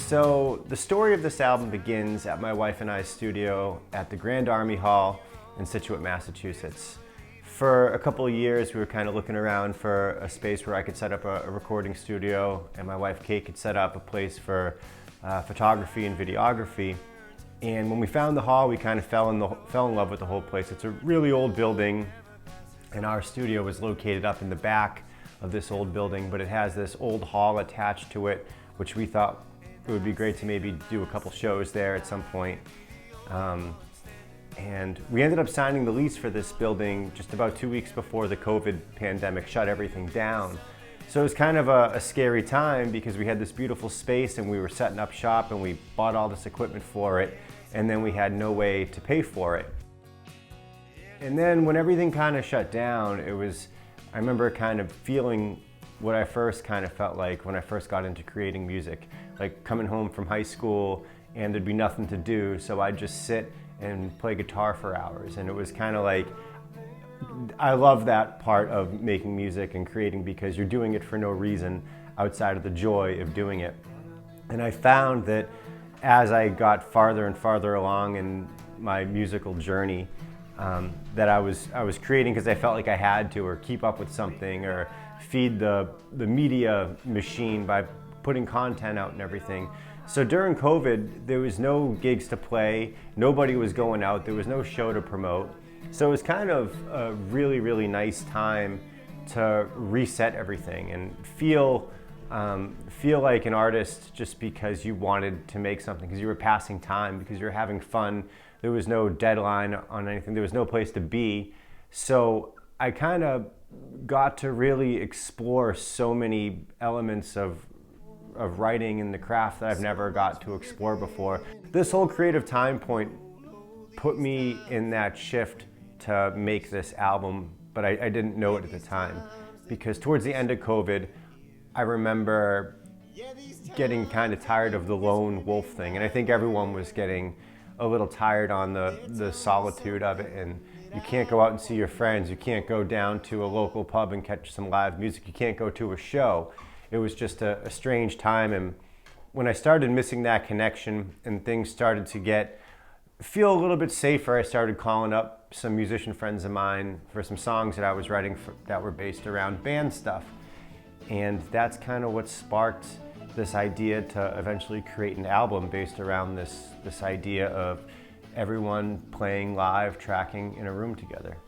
So the story of this album begins at my wife and I's studio at the Grand Army Hall in Scituate, Massachusetts. For a couple of years, we were kind of looking around for a space where I could set up a recording studio, and my wife Kayte could set up a place for photography and videography. And when we found the hall, we kind of fell in love with the whole place. It's a really old building, and our studio was located up in the back of this old building, but it has this old hall attached to it, which we thought it would be great to maybe do a couple shows there at some point. And we ended up signing the lease for this building just about 2 weeks before the COVID pandemic shut everything down. So it was kind of a scary time because we had this beautiful space and we were setting up shop and we bought all this equipment for it, and then we had no way to pay for it. And then when everything kind of shut down, I remember kind of feeling what I first kind of felt like when I first got into creating music, like coming home from high school and there'd be nothing to do, so I'd just sit and play guitar for hours. And it was kind of like, I love that part of making music and creating because you're doing it for no reason outside of the joy of doing it. And I found that as I got farther and farther along in my musical journey, that I was creating because I felt like I had to, or keep up with something, or feed the media machine by putting content out and everything. So during COVID, there was no gigs to play, nobody was going out, there was no show to promote. So it was kind of a really, really nice time to reset everything and feel like an artist just because you wanted to make something, because you were passing time, because you were having fun. There was no deadline on anything, there was no place to be. So I kind of got to really explore so many elements of writing and the craft that I've never got to explore before. This whole creative time point put me in that shift to make this album, but I didn't know it at the time, because towards the end of COVID, I remember getting kind of tired of the lone wolf thing, and I think everyone was getting a little tired on the solitude of it, and you can't go out and see your friends, you can't go down to a local pub and catch some live music, you can't go to a show. It was just a strange time, and when I started missing that connection and things started to feel a little bit safer, I started calling up some musician friends of mine for some songs that I was writing that were based around band stuff. And that's kind of what sparked this idea to eventually create an album based around this idea of everyone playing live, tracking in a room together.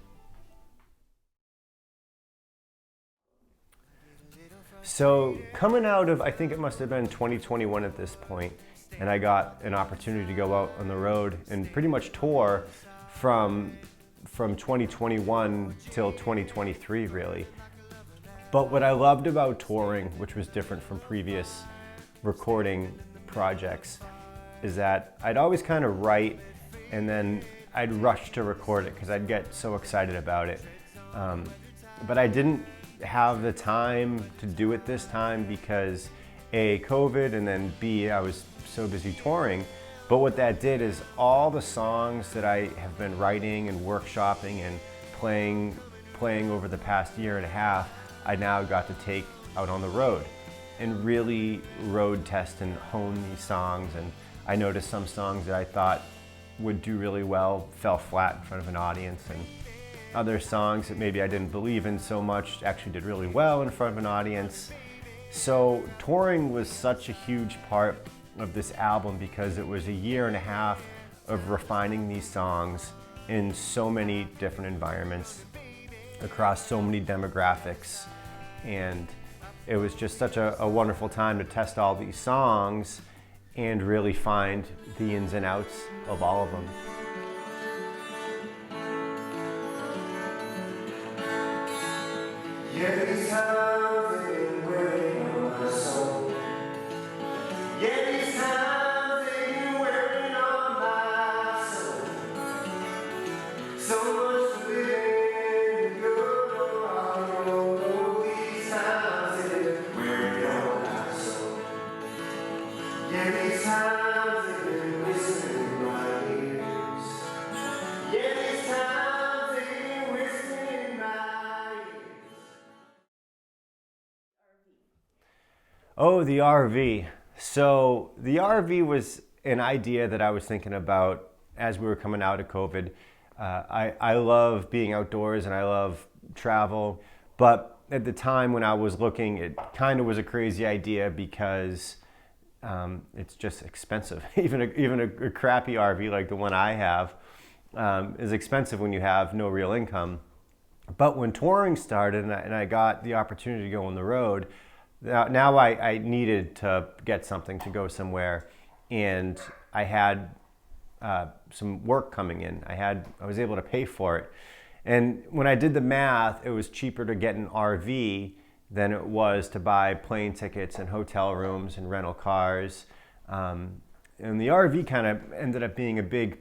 So coming out of, I think it must have been 2021 at this point, and I got an opportunity to go out on the road and pretty much tour from 2021 till 2023 really. But what I loved about touring, which was different from previous recording projects, is that I'd always kind of write and then I'd rush to record it because I'd get so excited about it. But I didn't have the time to do it this time because A, COVID, and then B, I was so busy touring. But what that did is all the songs that I have been writing and workshopping and playing over the past year and a half, I now got to take out on the road and really road test and hone these songs. And I noticed some songs that I thought would do really well fell flat in front of an audience, and other songs that maybe I didn't believe in so much actually did really well in front of an audience. So touring was such a huge part of this album because it was a year and a half of refining these songs in so many different environments across so many demographics. And it was just such a wonderful time to test all these songs and really find the ins and outs of all of them. Yeah, there's something wearing on my soul. Yeah, there's something wearing on my soul. So much to live and go on. Oh, these something wearing on my soul. Yeah, there's something whispering in my ears. Yeah, there's something whispering in my ears. Oh, the RV. So the RV was an idea that I was thinking about as we were coming out of COVID. I love being outdoors and I love travel, but at the time when I was looking, it kind of was a crazy idea because it's just expensive. Even a crappy RV like the one I have is expensive when you have no real income. But when touring started and I got the opportunity to go on the road, now I needed to get something to go somewhere, and I had some work coming in. I was able to pay for it. And when I did the math, it was cheaper to get an RV than it was to buy plane tickets and hotel rooms and rental cars. And the RV kind of ended up being a big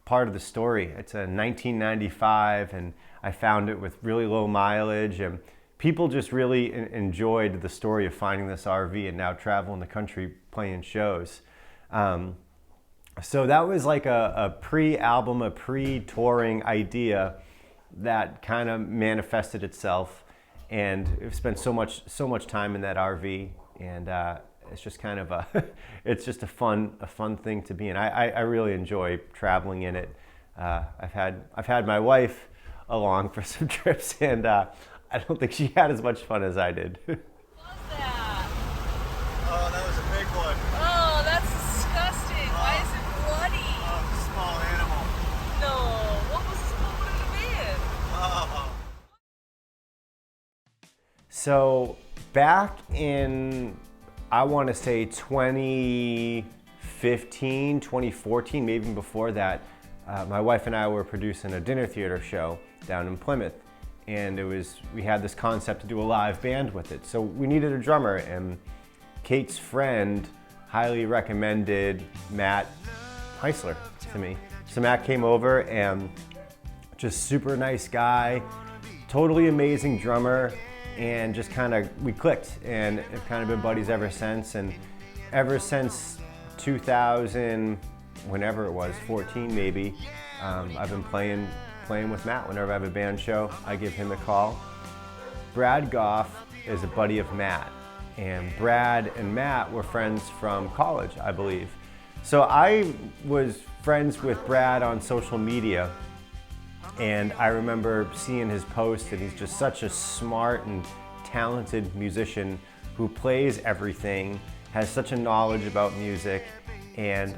part of the story. It's a 1995, and I found it with really low mileage, and people just really enjoyed the story of finding this RV and now traveling the country playing shows. So that was like a pre-album, a pre-touring idea that kind of manifested itself, and I've spent so much time in that RV, and it's just kind of it's just a fun thing to be in. I really enjoy traveling in it. I've had my wife along for some trips, and I don't think she had as much fun as I did. What was that? Oh, that was a big one. Oh, that's disgusting. Why is it bloody? Oh, it's a small animal. No. What would it have been? Oh. So back in, I want to say 2015, 2014, maybe even before that, my wife and I were producing a dinner theater show down in Plymouth. And we had this concept to do a live band with it. So we needed a drummer, and Kayte's friend highly recommended Matt Heisler to me. So Matt came over, and just super nice guy, totally amazing drummer, and just we clicked, and have kind of been buddies ever since. And ever since 2000, whenever it was, 14 maybe, I've been playing with Matt. Whenever I have a band show, I give him a call. Brad Goff is a buddy of Matt, and Brad and Matt were friends from college, I believe. So I was friends with Brad on social media, and I remember seeing his post, and he's just such a smart and talented musician who plays everything, has such a knowledge about music. And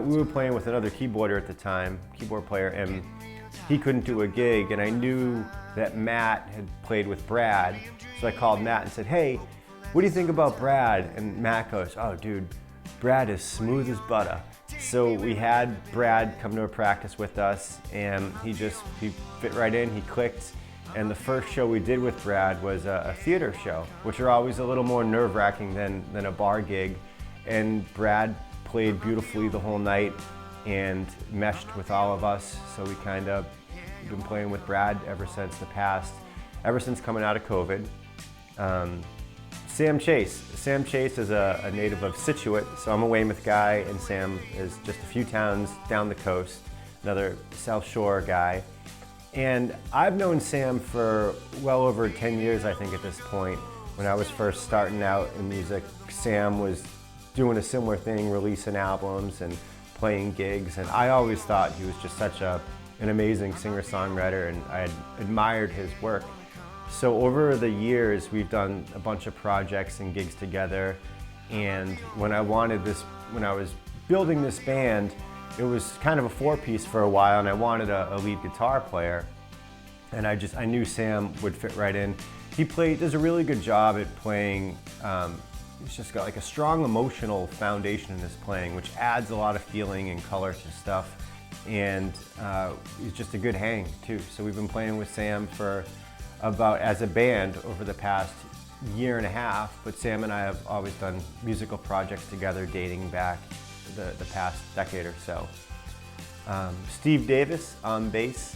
we were playing with another keyboard player, and he couldn't do a gig, and I knew that Matt had played with Brad, so I called Matt and said, "Hey, what do you think about Brad?" And Matt goes, "Oh dude, Brad is smooth as butter." So we had Brad come to a practice with us, and he fit right in, he clicked. And the first show we did with Brad was a theater show, which are always a little more nerve-wracking than a bar gig. And Brad played beautifully the whole night and meshed with all of us. So we kind of been playing with Brad ever since coming out of COVID. Sam Chase is a native of Scituate, so I'm a Weymouth guy, and Sam is just a few towns down the coast, another South Shore guy. And I've known Sam for well over 10 years, I think, at this point. When I was first starting out in music, Sam was doing a similar thing, releasing albums and playing gigs, and I always thought he was just such an amazing singer-songwriter, and I had admired his work. So over the years, we've done a bunch of projects and gigs together, and when I was building this band, it was kind of a four-piece for a while, and I wanted a lead guitar player, and I knew Sam would fit right in. He does a really good job at playing. He's just got like a strong emotional foundation in his playing, which adds a lot of feeling and color to stuff. And he's just a good hang too. So we've been playing with Sam for as a band over the past year and a half, but Sam and I have always done musical projects together dating back the past decade or so. Steve Davis on bass.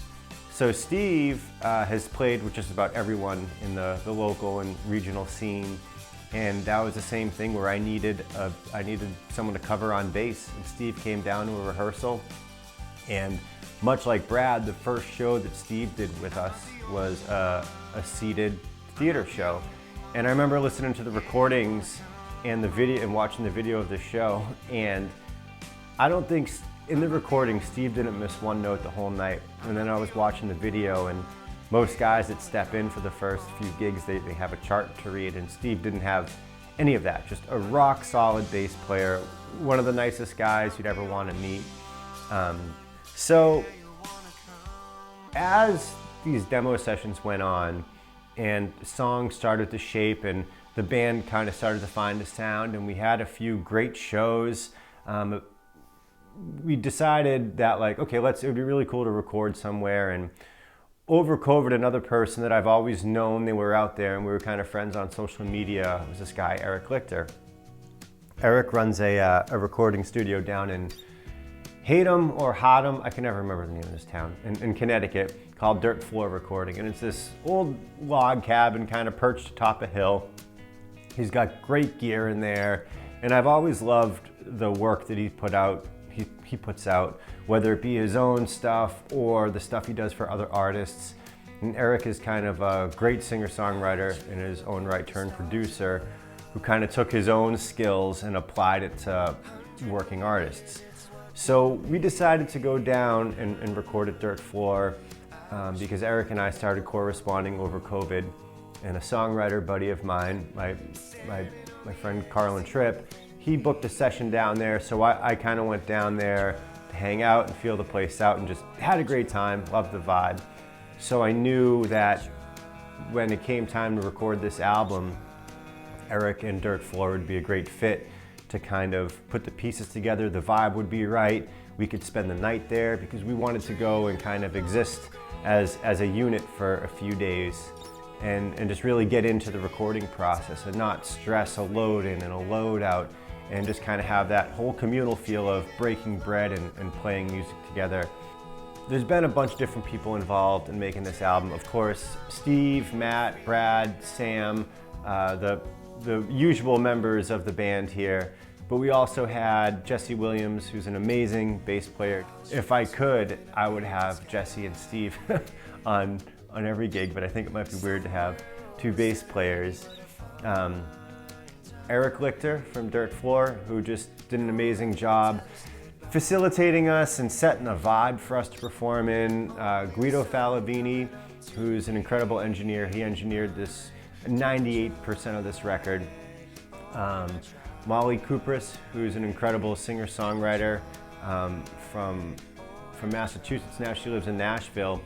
So Steve has played with just about everyone in the local and regional scene. And that was the same thing where I needed someone to cover on bass. And Steve came down to a rehearsal, and much like Brad, the first show that Steve did with us was a seated theater show. And I remember listening to the recordings and the video and watching the video of the show, and I don't think in the recording Steve didn't miss one note the whole night. And then I was watching the video, and most guys that step in for the first few gigs, they have a chart to read, and Steve didn't have any of that. Just a rock solid bass player, one of the nicest guys you'd ever want to meet. So as these demo sessions went on and songs started to shape and the band kind of started to find a sound, and we had a few great shows, we decided that, like, okay, it would be really cool to record somewhere. And over COVID, another person that I've always known, they were out there and we were kind of friends on social media, was this guy, Eric Lichter. Eric runs a recording studio down in Haddam or Haddam, I can never remember the name of this town, in Connecticut, called Dirt Floor Recording. And it's this old log cabin kind of perched atop a hill. He's got great gear in there, and I've always loved the work that he puts out, whether it be his own stuff or the stuff he does for other artists. And Eric is kind of a great singer-songwriter in his own right, turned producer, who kind of took his own skills and applied it to working artists. So we decided to go down and record at Dirt Floor because Eric and I started corresponding over COVID, and a songwriter buddy of mine, my friend Carlin, Tripp, he booked a session down there, so I kind of went down there to hang out and feel the place out and just had a great time, loved the vibe. So I knew that when it came time to record this album, Eric and Dirt Floor would be a great fit to kind of put the pieces together. The vibe would be right. We could spend the night there because we wanted to go and kind of exist as a unit for a few days and just really get into the recording process and not stress a load in and a load out, and just kind of have that whole communal feel of breaking bread and playing music together. There's been a bunch of different people involved in making this album. Of course, Steve, Matt, Brad, Sam, the usual members of the band here, but we also had Jesse Williams, who's an amazing bass player. If I could, I would have Jesse and Steve on every gig, but I think it might be weird to have two bass players. Eric Lichter from Dirt Floor, who just did an amazing job facilitating us and setting a vibe for us to perform in. Guido Falavini, who's an incredible engineer. He engineered this 98% of this record. Molly Kupris, who's an incredible singer-songwriter from Massachusetts. Now she lives in Nashville,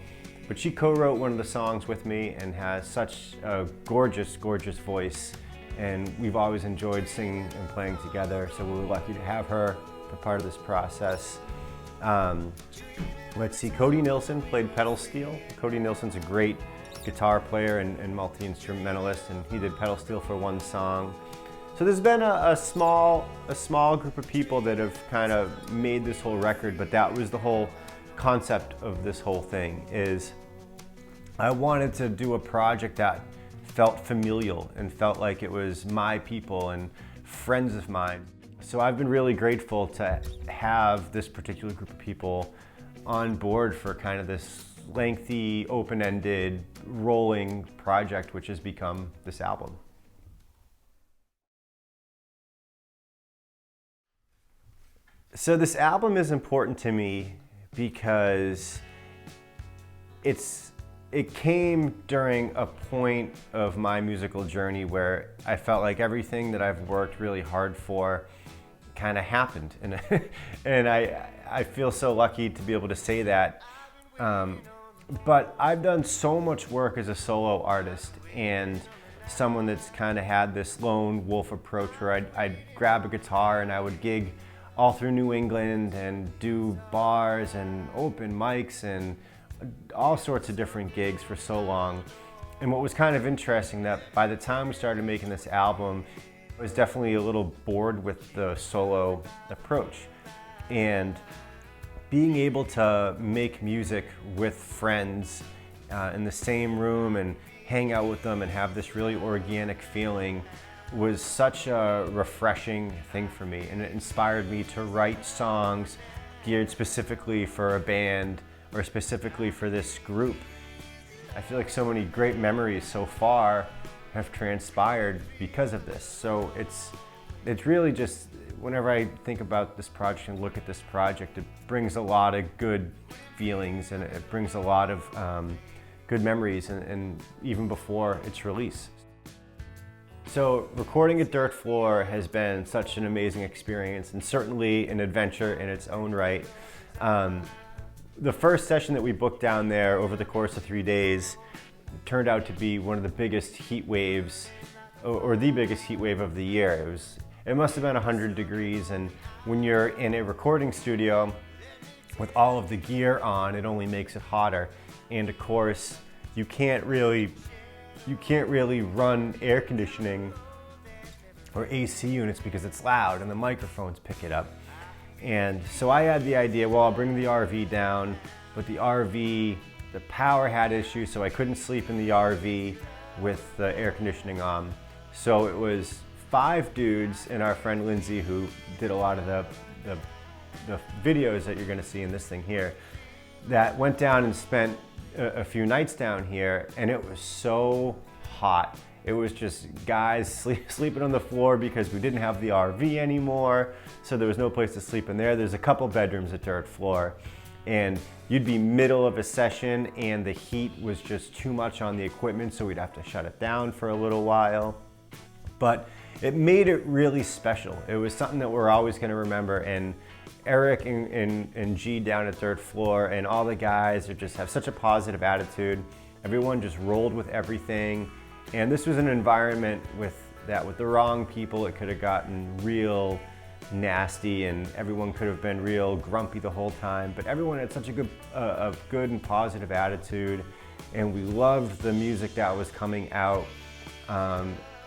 but she co-wrote one of the songs with me and has such a gorgeous, gorgeous voice. And we've always enjoyed singing and playing together, so we were lucky to have her for part of this process. Let's see, Cody Nilsson played pedal steel. Cody Nilsson's a great guitar player and multi-instrumentalist, and he did pedal steel for one song. So there's been a small group of people that have kind of made this whole record, but that was the whole concept of this whole thing. Is I wanted to do a project that felt familial and felt like it was my people and friends of mine. So I've been really grateful to have this particular group of people on board for kind of this lengthy, open-ended, rolling project, which has become this album. So this album is important to me because it came during a point of my musical journey where I felt like everything that I've worked really hard for kind of happened, and I feel so lucky to be able to say that. But I've done so much work as a solo artist and someone that's kind of had this lone wolf approach where I'd grab a guitar and I would gig all through New England and do bars and open mics and all sorts of different gigs for so long. And what was kind of interesting, that by the time we started making this album, I was definitely a little bored with the solo approach. And being able to make music with friends in the same room and hang out with them and have this really organic feeling was such a refreshing thing for me. And it inspired me to write songs geared specifically for a band or specifically for this group. I feel like so many great memories so far have transpired because of this. So it's really just, whenever I think about this project and look at this project, it brings a lot of good feelings, and it brings a lot of good memories, and even before its release. So recording at Dirt Floor has been such an amazing experience, and certainly an adventure in its own right. The first session that we booked down there over the course of 3 days turned out to be one of the biggest heat waves, or the biggest heat wave of the year. It must have been 100 degrees, and when you're in a recording studio with all of the gear on, it only makes it hotter. And of course, you can't really run air conditioning or AC units because it's loud and the microphones pick it up. And so I had the idea, well, I'll bring the RV down, but the RV, the power had issues, so I couldn't sleep in the RV with the air conditioning on. So it was 5 dudes and our friend Lindsay, who did a lot of the videos that you're gonna see in this thing here, that went down and spent a few nights down here, and it was so hot. It was just guys sleeping on the floor because we didn't have the RV anymore, so there was no place to sleep in there. There's a couple bedrooms at Dirt Floor, and you'd be middle of a session and the heat was just too much on the equipment, so we'd have to shut it down for a little while. But it made it really special. It was something that we're always gonna remember, and Eric and G down at Dirt Floor and all the guys just have such a positive attitude. Everyone just rolled with everything. And this was an environment with the wrong people, it could have gotten real nasty, and everyone could have been real grumpy the whole time. But everyone had such a good and positive attitude, and we loved the music that was coming out.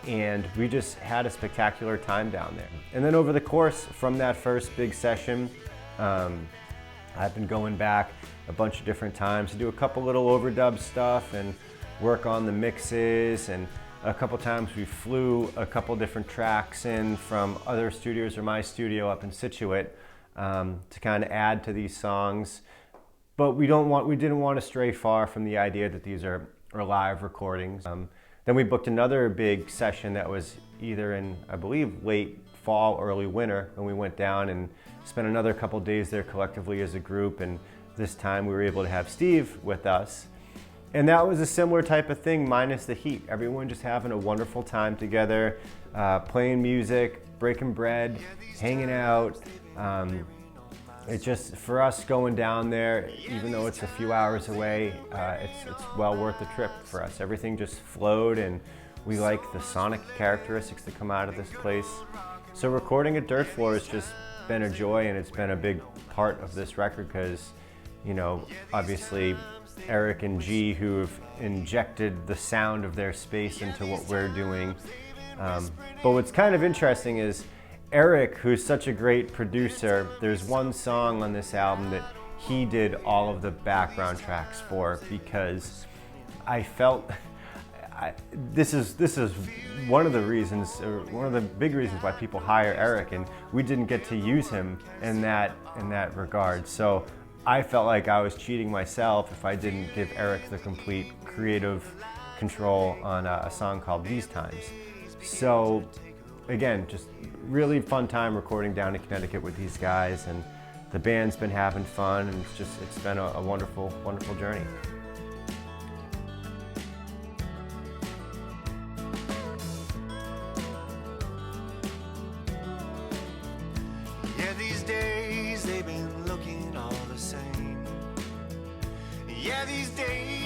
And we just had a spectacular time down there. And then over the course from that first big session, I've been going back a bunch of different times to do a couple little overdub stuff and work on the mixes, and a couple times we flew a couple different tracks in from other studios or my studio up in Scituate to kind of add to these songs. But we didn't want to stray far from the idea that these are live recordings. Then we booked another big session that was either in, I believe, late fall, early winter, and we went down and spent another couple days there collectively as a group, and this time we were able to have Steve with us. And that was a similar type of thing, minus the heat. Everyone just having a wonderful time together, playing music, breaking bread, hanging out. It just, for us going down there, even though it's a few hours away, it's well worth the trip for us. Everything just flowed, and we like the sonic characteristics that come out of this place. So recording at Dirt Floor has just been a joy, and it's been a big part of this record because, you know, obviously Eric and G, who have injected the sound of their space into what we're doing. But what's kind of interesting is Eric, who's such a great producer, there's one song on this album that he did all of the background tracks for, because I felt this is one of the reasons, or one of the big reasons why people hire Eric, and we didn't get to use him in that regard. So I felt like I was cheating myself if I didn't give Eric the complete creative control on a song called These Times. So again, just really fun time recording down in Connecticut with these guys, and the band's been having fun, and it's been a wonderful, wonderful journey. Yeah, these days they've been looking all the same. Yeah, these days